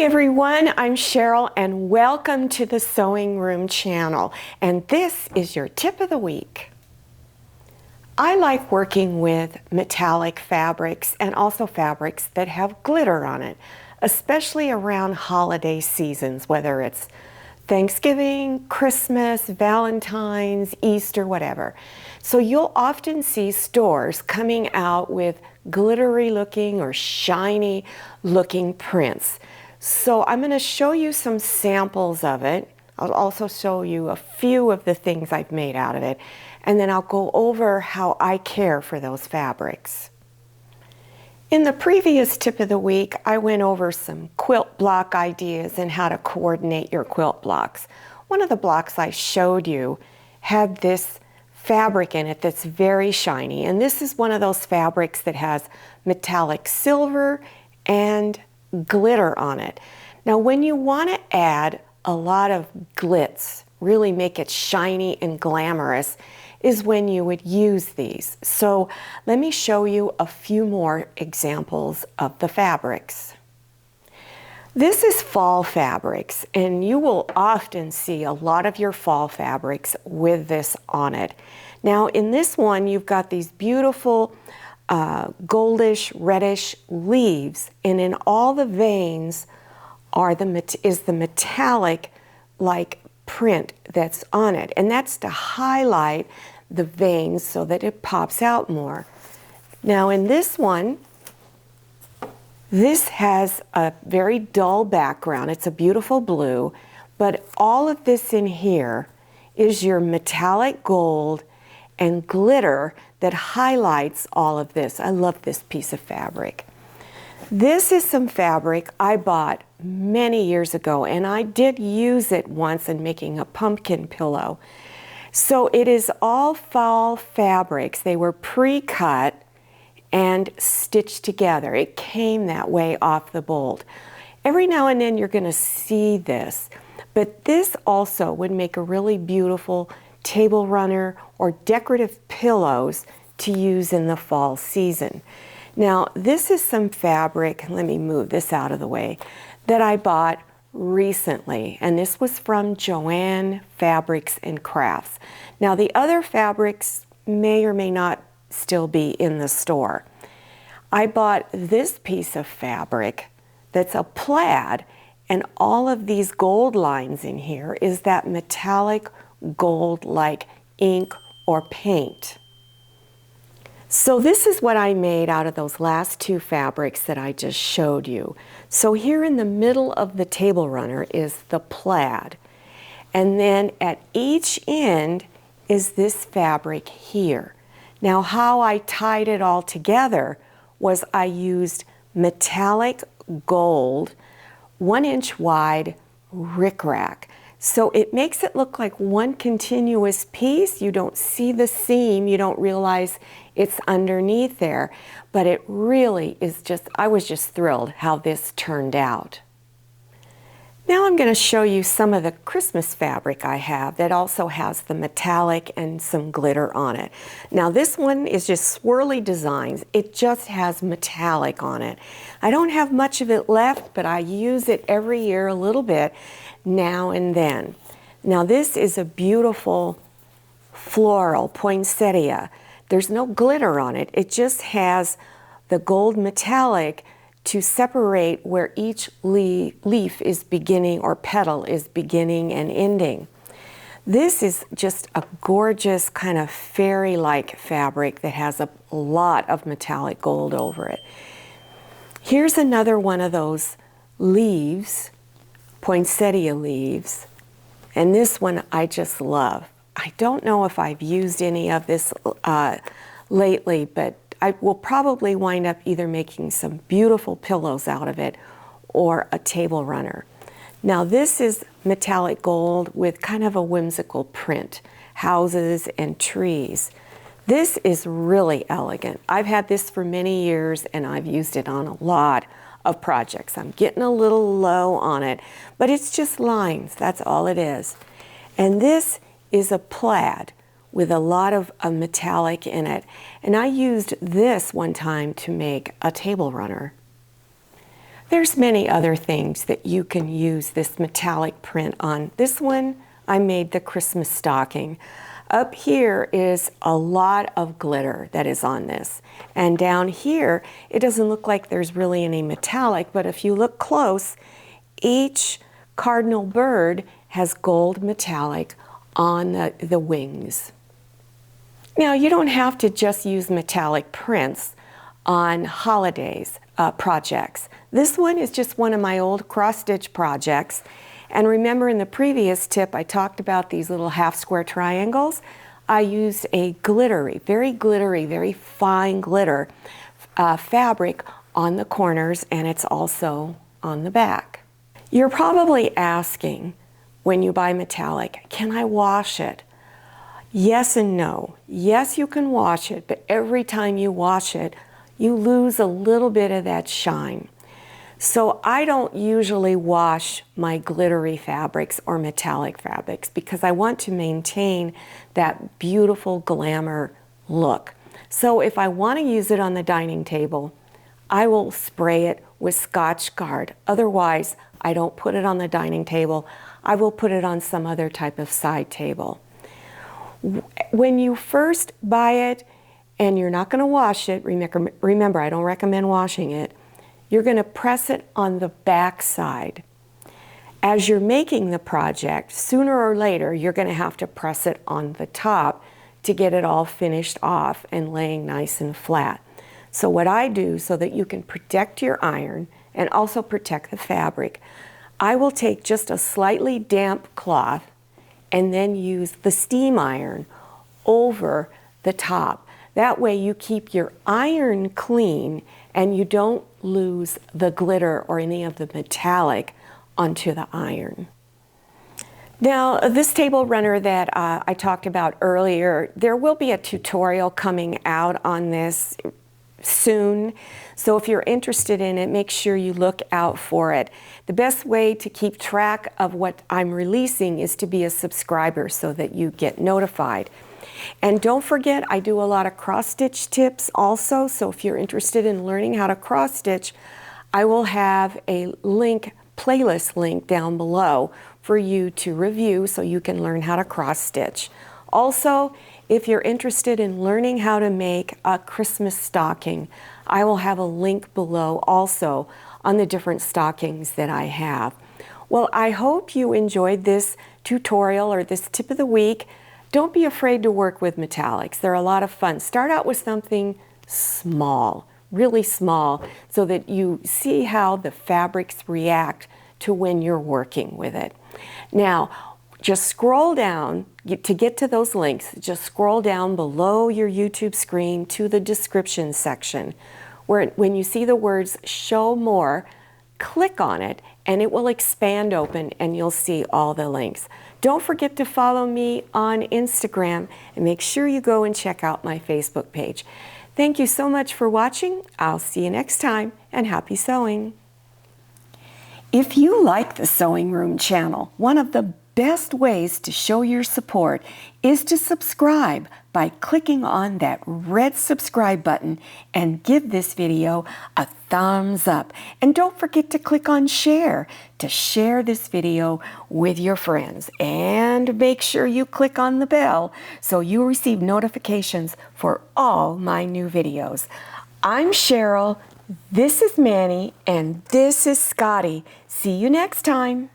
everyone, I'm Cheryl and welcome to the Sewing Room channel, and this is your tip of the week. I like working with metallic fabrics and also fabrics that have glitter on it, especially around holiday seasons, whether it's Thanksgiving, Christmas, Valentine's, Easter, whatever. So you'll often see stores coming out with glittery looking or shiny looking prints. So I'm going to show you some samples of it. I'll also show you a few of the things I've made out of it, and then I'll go over how I care for those fabrics. In the previous tip of the week, I went over some quilt block ideas and how to coordinate your quilt blocks. One of the blocks I showed you had this fabric in it that's very shiny, and this is one of those fabrics that has metallic silver and glitter on it. Now when you want to add a lot of glitz, really make it shiny and glamorous, is when you would use these. So let me show you a few more examples of the fabrics. This is fall fabrics, and you will often see a lot of your fall fabrics with this on it. Now in this one you've got these beautiful goldish reddish leaves, and in all the veins is the metallic like print that's on it, and that's to highlight the veins so that it pops out more. Now in this one, this has a very dull background. It's a beautiful blue, but all of this in here is your metallic gold and glitter that highlights all of this. I love this piece of fabric. This is some fabric I bought many years ago, and I did use it once in making a pumpkin pillow. So it is all fall fabrics. They were pre-cut and stitched together. It came that way off the bolt. Every now and then you're going to see this, but this also would make a really beautiful table runner or decorative pillows to use in the fall season. Now this is some fabric, let me move this out of the way, that I bought recently, and this was from Joann Fabrics and Crafts. Now the other fabrics may or may not still be in the store. I bought this piece of fabric that's a plaid, and all of these gold lines in here is that metallic gold like ink or paint. So this is what I made out of those last two fabrics that I just showed you. So here in the middle of the table runner is the plaid, and then at each end is this fabric here. Now how I tied it all together was I used metallic gold 1-inch wide rickrack. So it makes it look like one continuous piece. You don't see the seam, you don't realize it's underneath there, but it really is just, I was just thrilled how this turned out. Now I'm going to show you some of the Christmas fabric I have that also has the metallic and some glitter on it. Now this one is just swirly designs. It just has metallic on it. I don't have much of it left, but I use it every year a little bit now and then. Now this is a beautiful floral poinsettia. There's no glitter on it. It just has the gold metallic to separate where each leaf is beginning or petal is beginning and ending. This is just a gorgeous kind of fairy-like fabric that has a lot of metallic gold over it. Here's another one of those leaves, poinsettia leaves, and this one I just love. I don't know if I've used any of this lately, but I will probably wind up either making some beautiful pillows out of it or a table runner. Now this is metallic gold with kind of a whimsical print, houses and trees. This is really elegant. I've had this for many years and I've used it on a lot of projects. I'm getting a little low on it, but it's just lines, that's all it is. And this is a plaid with a lot of metallic in it. And I used this one time to make a table runner. There's many other things that you can use this metallic print on. This one, I made the Christmas stocking. Up here is a lot of glitter that is on this. And down here, it doesn't look like there's really any metallic, but if you look close, each cardinal bird has gold metallic on the wings. Now, you don't have to just use metallic prints on holidays projects. This one is just one of my old cross-stitch projects. And remember in the previous tip, I talked about these little half square triangles. I used a glittery, very fine glitter fabric on the corners, and it's also on the back. You're probably asking when you buy metallic, can I wash it? Yes and no. Yes, you can wash it, but every time you wash it, you lose a little bit of that shine. So I don't usually wash my glittery fabrics or metallic fabrics because I want to maintain that beautiful glamour look. So if I want to use it on the dining table, I will spray it with Scotchgard. Otherwise, I don't put it on the dining table. I will put it on some other type of side table. When you first buy it and you're not going to wash it, remember, I don't recommend washing it, you're going to press it on the back side. As you're making the project, sooner or later, you're going to have to press it on the top to get it all finished off and laying nice and flat. So what I do so that you can protect your iron and also protect the fabric, I will take just a slightly damp cloth and then use the steam iron over the top. That way you keep your iron clean and you don't lose the glitter or any of the metallic onto the iron. Now, this table runner that I talked about earlier, there will be a tutorial coming out on this soon. So if you're interested in it, make sure you look out for it. The best way to keep track of what I'm releasing is to be a subscriber so that you get notified. And don't forget, I do a lot of cross-stitch tips also. So if you're interested in learning how to cross-stitch, I will have a link, playlist link down below for you to review so you can learn how to cross-stitch. Also, if you're interested in learning how to make a Christmas stocking, I will have a link below also on the different stockings that I have. Well, I hope you enjoyed this tutorial or this tip of the week. Don't be afraid to work with metallics. They're a lot of fun. Start out with something small, really small, so that you see how the fabrics react to when you're working with it. Now, just scroll down to get to those links. Just scroll down below your YouTube screen to the description section, where when you see the words show more, click on it and it will expand open and you'll see all the links. Don't forget to follow me on Instagram and make sure you go and check out my Facebook page. Thank you so much for watching. I'll see you next time, and happy sewing. If you like the Sewing Room channel, one of the best ways to show your support is to subscribe by clicking on that red subscribe button and give this video a thumbs up. And don't forget to click on share to share this video with your friends. And make sure you click on the bell so you receive notifications for all my new videos. I'm Cheryl, this is Manny, and this is Scotty. See you next time.